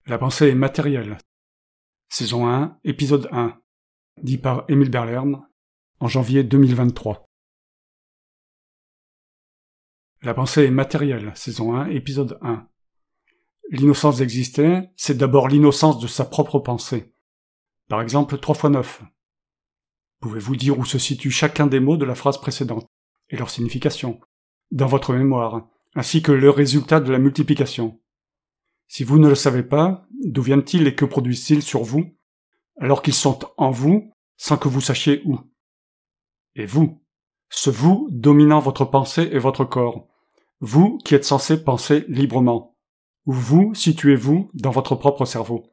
La pensée est matérielle. Saison 1, épisode 1. Dit par Émile Berlern, en janvier 2023. La pensée est matérielle. Saison 1, épisode 1. L'innocence d'exister, c'est d'abord l'innocence de sa propre pensée. Par exemple, 3 x 9. Pouvez-vous dire où se situe chacun des mots de la phrase précédente, et leur signification, dans votre mémoire, ainsi que le résultat de la multiplication? Si vous ne le savez pas, d'où viennent-ils et que produisent-ils sur vous, alors qu'ils sont en vous, sans que vous sachiez où? Et vous, ce vous dominant votre pensée et votre corps, vous qui êtes censé penser librement, où vous situez-vous dans votre propre cerveau,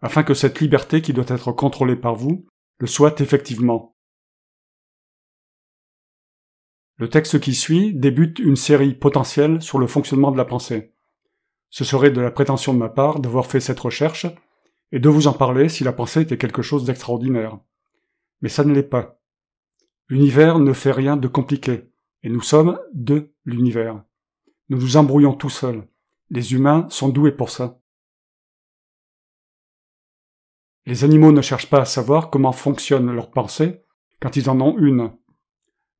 afin que cette liberté qui doit être contrôlée par vous le soit effectivement. Le texte qui suit débute une série potentielle sur le fonctionnement de la pensée. Ce serait de la prétention de ma part d'avoir fait cette recherche et de vous en parler si la pensée était quelque chose d'extraordinaire. Mais ça ne l'est pas. L'univers ne fait rien de compliqué, et nous sommes de l'univers. Nous nous embrouillons tout seuls. Les humains sont doués pour ça. Les animaux ne cherchent pas à savoir comment fonctionne leur pensée quand ils en ont une.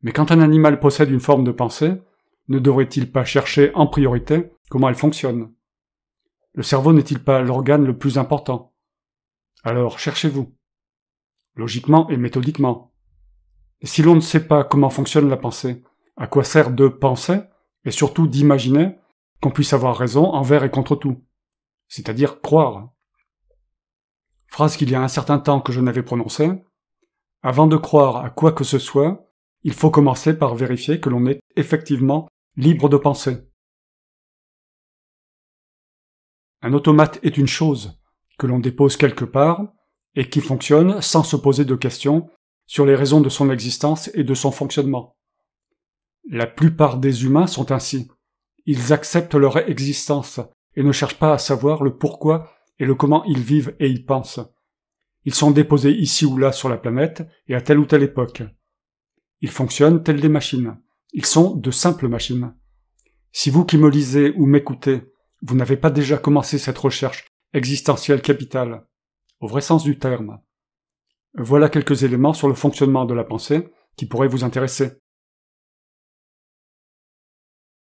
Mais quand un animal possède une forme de pensée, ne devrait-il pas chercher en priorité comment elle fonctionne? Le cerveau n'est-il pas l'organe le plus important? Alors cherchez-vous. Logiquement et méthodiquement. Et si l'on ne sait pas comment fonctionne la pensée, à quoi sert de penser, et surtout d'imaginer qu'on puisse avoir raison envers et contre tout? C'est-à-dire croire. Phrase qu'il y a un certain temps que je n'avais prononcée. Avant de croire à quoi que ce soit, il faut commencer par vérifier que l'on est effectivement libre de penser. Un automate est une chose que l'on dépose quelque part et qui fonctionne sans se poser de questions sur les raisons de son existence et de son fonctionnement. La plupart des humains sont ainsi. Ils acceptent leur existence et ne cherchent pas à savoir le pourquoi et le comment ils vivent et ils pensent. Ils sont déposés ici ou là sur la planète et à telle ou telle époque. Ils fonctionnent tels des machines. Ils sont de simples machines. Si vous qui me lisez ou m'écoutez, vous n'avez pas déjà commencé cette recherche existentielle capitale, au vrai sens du terme, voilà quelques éléments sur le fonctionnement de la pensée qui pourraient vous intéresser.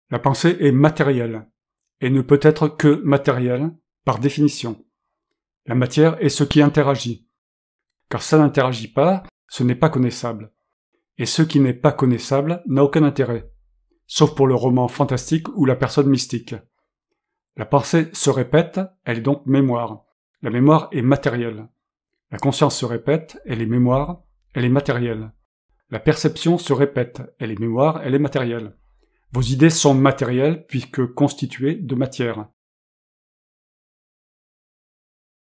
La pensée est matérielle, et ne peut être que matérielle, par définition. La matière est ce qui interagit. Car ça n'interagit pas, ce n'est pas connaissable. Et ce qui n'est pas connaissable n'a aucun intérêt, sauf pour le roman fantastique ou la personne mystique. La pensée se répète, elle est donc mémoire. La mémoire est matérielle. La conscience se répète, elle est mémoire, elle est matérielle. La perception se répète, elle est mémoire, elle est matérielle. Vos idées sont matérielles puisque constituées de matière.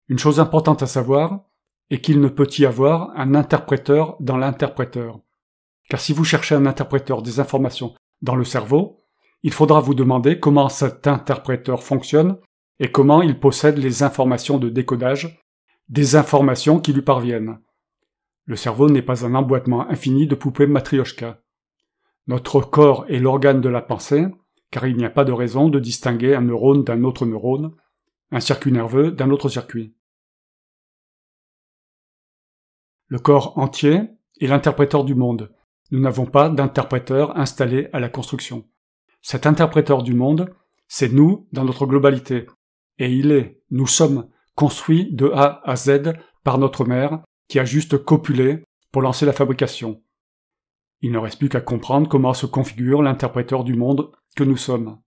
Une chose importante à savoir est qu'il ne peut y avoir un interpréteur dans l'interpréteur. Car si vous cherchez un interpréteur des informations dans le cerveau, il faudra vous demander comment cet interpréteur fonctionne et comment il possède les informations de décodage, des informations qui lui parviennent. Le cerveau n'est pas un emboîtement infini de poupées matrioshka. Notre corps est l'organe de la pensée, car il n'y a pas de raison de distinguer un neurone d'un autre neurone, un circuit nerveux d'un autre circuit. Le corps entier est l'interpréteur du monde. Nous n'avons pas d'interpréteur installé à la construction. Cet interpréteur du monde, c'est nous dans notre globalité. Et nous sommes construits de A à Z par notre mère qui a juste copulé pour lancer la fabrication. Il ne reste plus qu'à comprendre comment se configure l'interpréteur du monde que nous sommes.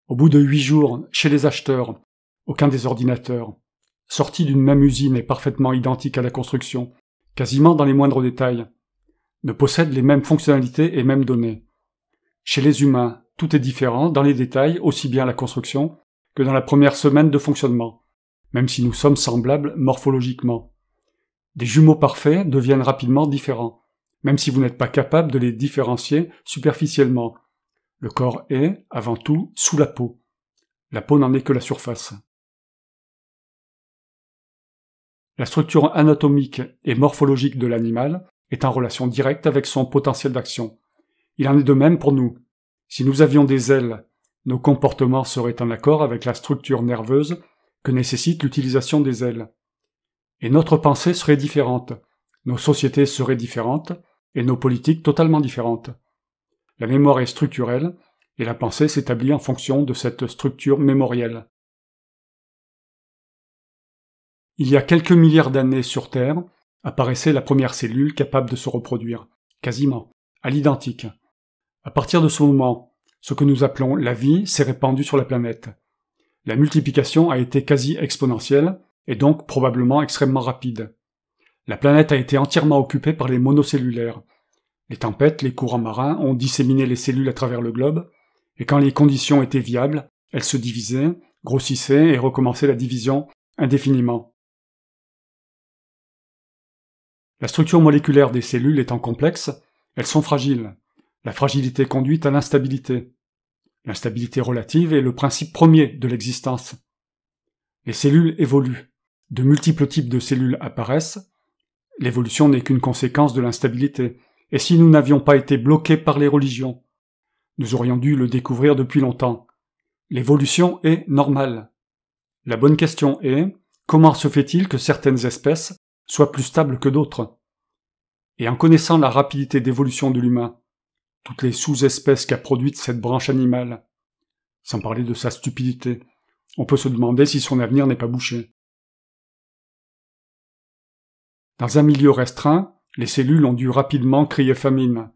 Au bout de 8 jours, chez les acheteurs, aucun des ordinateurs, sortis d'une même usine et parfaitement identiques à la construction, quasiment dans les moindres détails, ne possèdent les mêmes fonctionnalités et mêmes données. Chez les humains, tout est différent dans les détails, aussi bien à la construction que dans la première semaine de fonctionnement, même si nous sommes semblables morphologiquement. Des jumeaux parfaits deviennent rapidement différents, même si vous n'êtes pas capable de les différencier superficiellement. Le corps est, avant tout, sous la peau. La peau n'en est que la surface. La structure anatomique et morphologique de l'animal est en relation directe avec son potentiel d'action. Il en est de même pour nous. Si nous avions des ailes, nos comportements seraient en accord avec la structure nerveuse que nécessite l'utilisation des ailes. Et notre pensée serait différente, nos sociétés seraient différentes, et nos politiques totalement différentes. La mémoire est structurelle, et la pensée s'établit en fonction de cette structure mémorielle. Il y a quelques milliards d'années sur Terre, apparaissait la première cellule capable de se reproduire, quasiment, à l'identique. À partir de ce moment, ce que nous appelons la vie s'est répandu sur la planète. La multiplication a été quasi exponentielle, et donc probablement extrêmement rapide. La planète a été entièrement occupée par les monocellulaires. Les tempêtes, les courants marins ont disséminé les cellules à travers le globe, et quand les conditions étaient viables, elles se divisaient, grossissaient et recommençaient la division indéfiniment. La structure moléculaire des cellules étant complexe, elles sont fragiles. La fragilité conduit à l'instabilité. L'instabilité relative est le principe premier de l'existence. Les cellules évoluent. De multiples types de cellules apparaissent. L'évolution n'est qu'une conséquence de l'instabilité. Et si nous n'avions pas été bloqués par les religions, nous aurions dû le découvrir depuis longtemps. L'évolution est normale. La bonne question est, comment se fait-il que certaines espèces soient plus stables que d'autres? Et en connaissant la rapidité d'évolution de l'humain, toutes les sous-espèces qu'a produites cette branche animale, sans parler de sa stupidité, on peut se demander si son avenir n'est pas bouché. Dans un milieu restreint, les cellules ont dû rapidement crier famine.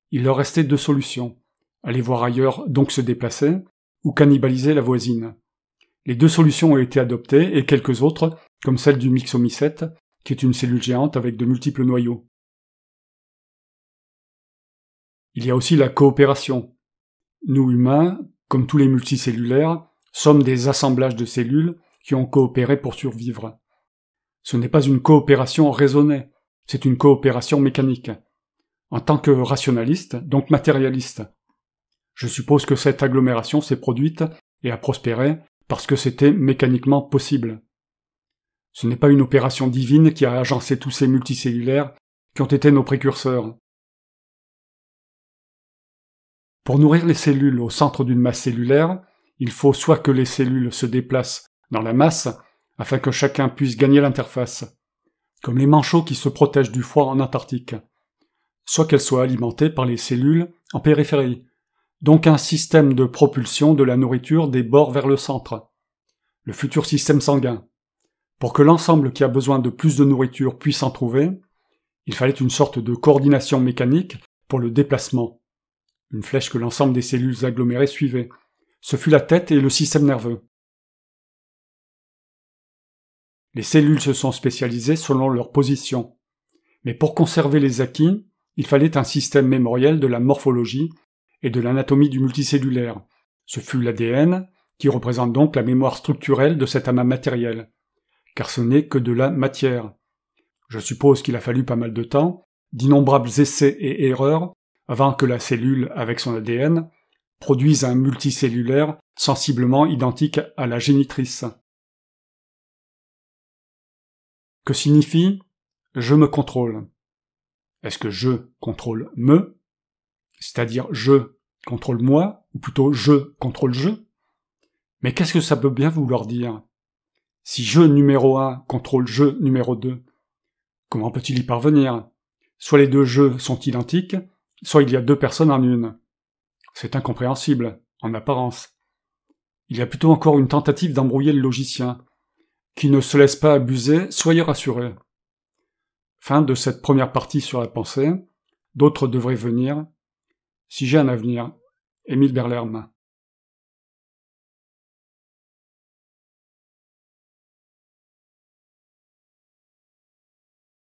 Il leur restait deux solutions. Aller voir ailleurs, donc se déplacer, ou cannibaliser la voisine. Les deux solutions ont été adoptées, et quelques autres, comme celle du myxomycète, qui est une cellule géante avec de multiples noyaux. Il y a aussi la coopération. Nous humains, comme tous les multicellulaires, sommes des assemblages de cellules qui ont coopéré pour survivre. Ce n'est pas une coopération raisonnée, c'est une coopération mécanique. En tant que rationaliste, donc matérialiste, je suppose que cette agglomération s'est produite et a prospéré parce que c'était mécaniquement possible. Ce n'est pas une opération divine qui a agencé tous ces multicellulaires qui ont été nos précurseurs. Pour nourrir les cellules au centre d'une masse cellulaire, il faut soit que les cellules se déplacent dans la masse, afin que chacun puisse gagner l'interface, comme les manchots qui se protègent du froid en Antarctique, soit qu'elles soient alimentées par les cellules en périphérie, donc un système de propulsion de la nourriture des bords vers le centre, le futur système sanguin. Pour que l'ensemble qui a besoin de plus de nourriture puisse en trouver, il fallait une sorte de coordination mécanique pour le déplacement. Une flèche que l'ensemble des cellules agglomérées suivait. Ce fut la tête et le système nerveux. Les cellules se sont spécialisées selon leur position. Mais pour conserver les acquis, il fallait un système mémoriel de la morphologie et de l'anatomie du multicellulaire. Ce fut l'ADN, qui représente donc la mémoire structurelle de cet amas matériel, car ce n'est que de la matière. Je suppose qu'il a fallu pas mal de temps, d'innombrables essais et erreurs, avant que la cellule, avec son ADN, produise un multicellulaire sensiblement identique à la génitrice. Que signifie « je me contrôle » ? Est-ce que je contrôle me, c'est-à-dire je contrôle moi, ou plutôt je contrôle je? Mais qu'est-ce que ça peut bien vouloir dire? Si je numéro 1 contrôle je numéro 2, comment peut-il y parvenir? Soit les deux jeux sont identiques, soit il y a deux personnes en une. C'est incompréhensible, en apparence. Il y a plutôt encore une tentative d'embrouiller le logicien. Qui ne se laisse pas abuser, soyez rassurés. Fin de cette première partie sur la pensée. D'autres devraient venir. Si j'ai un avenir. Émile Berlerme.